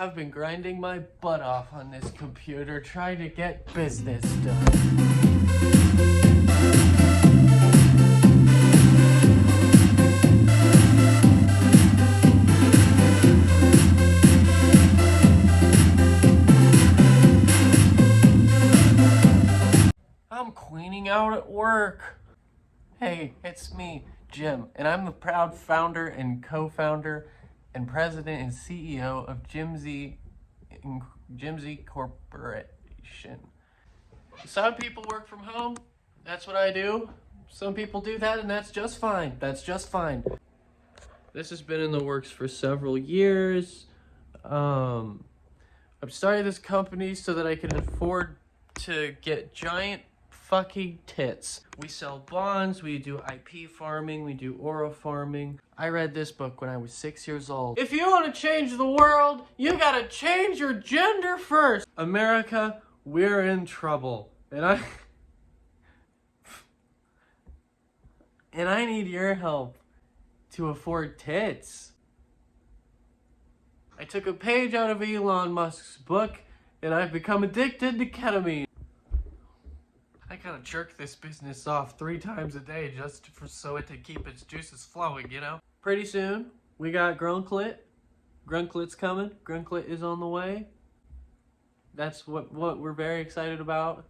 I've been grinding my butt off on this computer trying to get business done. I'm cleaning out at work. Hey, it's me, Jim, and I'm the proud founder and co-founder and president and CEO of Jimmsy Corporation. Some people work from home. That's what I do. Some people do that, and that's just fine. That's just fine. This has been in the works for several years. I've started this company so that I can afford to get giant fucking tits. We sell bonds, we do IP farming, we do aura farming. I read this book when I was 6 years old. If you want to change the world, you gotta change your gender first. America, we're in trouble. And I need your help to afford tits. I took a page out of Elon Musk's book and I've become addicted to ketamine. I gotta jerk this business off 3 times a day just so it to keep its juices flowing, you know? Pretty soon, we got Grunklet. Grunklit's coming. Grunklet is on the way. That's what we're very excited about.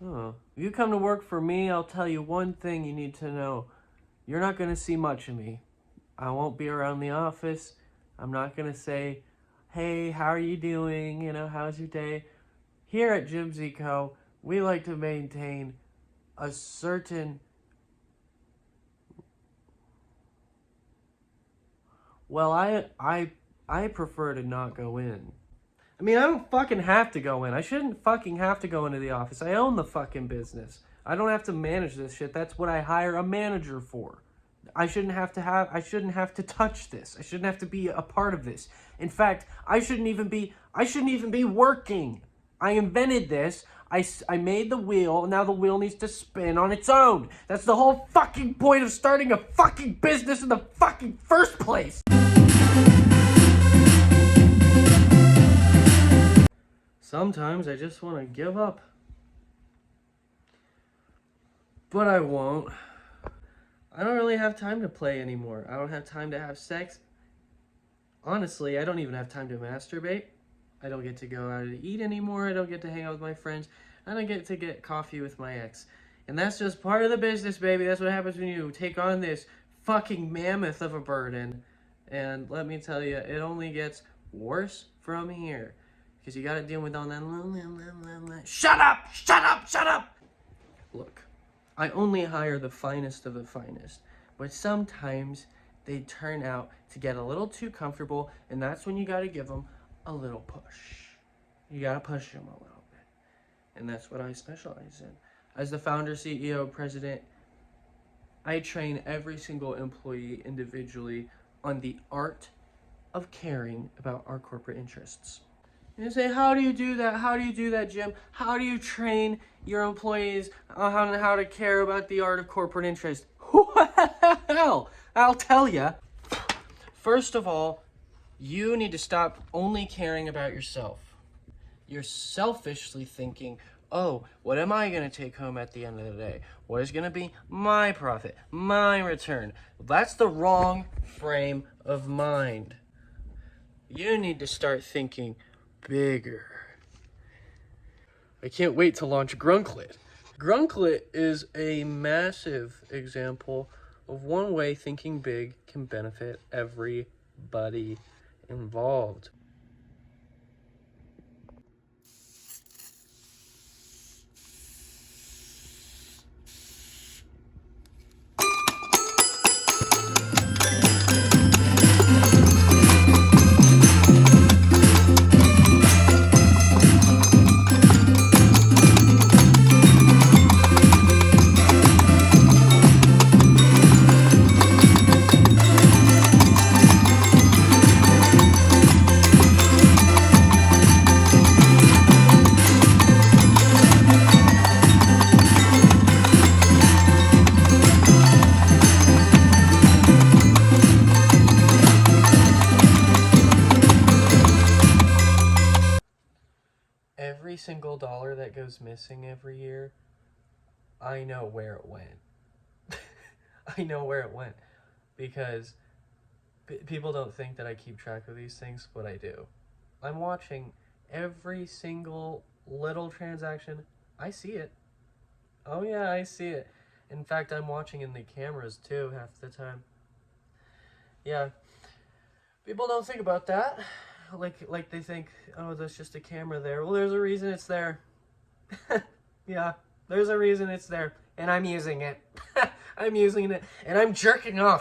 Oh, if you come to work for me, I'll tell you one thing you need to know. You're not gonna see much of me. I won't be around the office. I'm not gonna say, hey, how are you doing? You know, how's your day? Here at Jimmsy Co., we like to maintain a certain... Well, I prefer to not go in. I mean, I don't fucking have to go in. I shouldn't fucking have to go into the office. I own the fucking business. I don't have to manage this shit. That's what I hire a manager for. I shouldn't have to touch this. I shouldn't have to be a part of this. In fact, I shouldn't even be working. I invented this. I made the wheel, and now the wheel needs to spin on its own. That's the whole fucking point of starting a fucking business in the fucking first place. Sometimes I just want to give up. But I won't. I don't really have time to play anymore. I don't have time to have sex. Honestly, I don't even have time to masturbate. I don't get to go out to eat anymore. I don't get to hang out with my friends. I don't get to get coffee with my ex. And that's just part of the business, baby. That's what happens when you take on this fucking mammoth of a burden. And let me tell you, it only gets worse from here. Because you gotta deal with all that... Shut up! Shut up! Shut up! Look. I only hire the finest of the finest, but sometimes they turn out to get a little too comfortable, and that's when you gotta give them a little push. You gotta push them a little bit, and that's what I specialize in. As the founder, CEO, president, I train every single employee individually on the art of caring about our corporate interests. You say, how do you do that? How do you do that, Jim? How do you train your employees on how to care about the art of corporate interest? Well, I'll tell you. First of all, you need to stop only caring about yourself. You're selfishly thinking, oh, what am I going to take home at the end of the day? What is going to be my profit, my return? That's the wrong frame of mind. You need to start thinking bigger. I can't wait to launch Grunklet. Grunklet is a massive example of one way thinking big can benefit everybody involved. Every single dollar that goes missing every year, I know where it went. I know where it went because people don't think that I keep track of these things, but I do. I'm watching every single little transaction. I see it. Oh yeah, I see it. In fact, I'm watching in the cameras too half the time. Yeah. People don't think about that. Like they think, oh, there's just a camera there. Well, there's a reason it's there. Yeah, there's a reason it's there. And I'm using it. I'm using it. And I'm jerking off.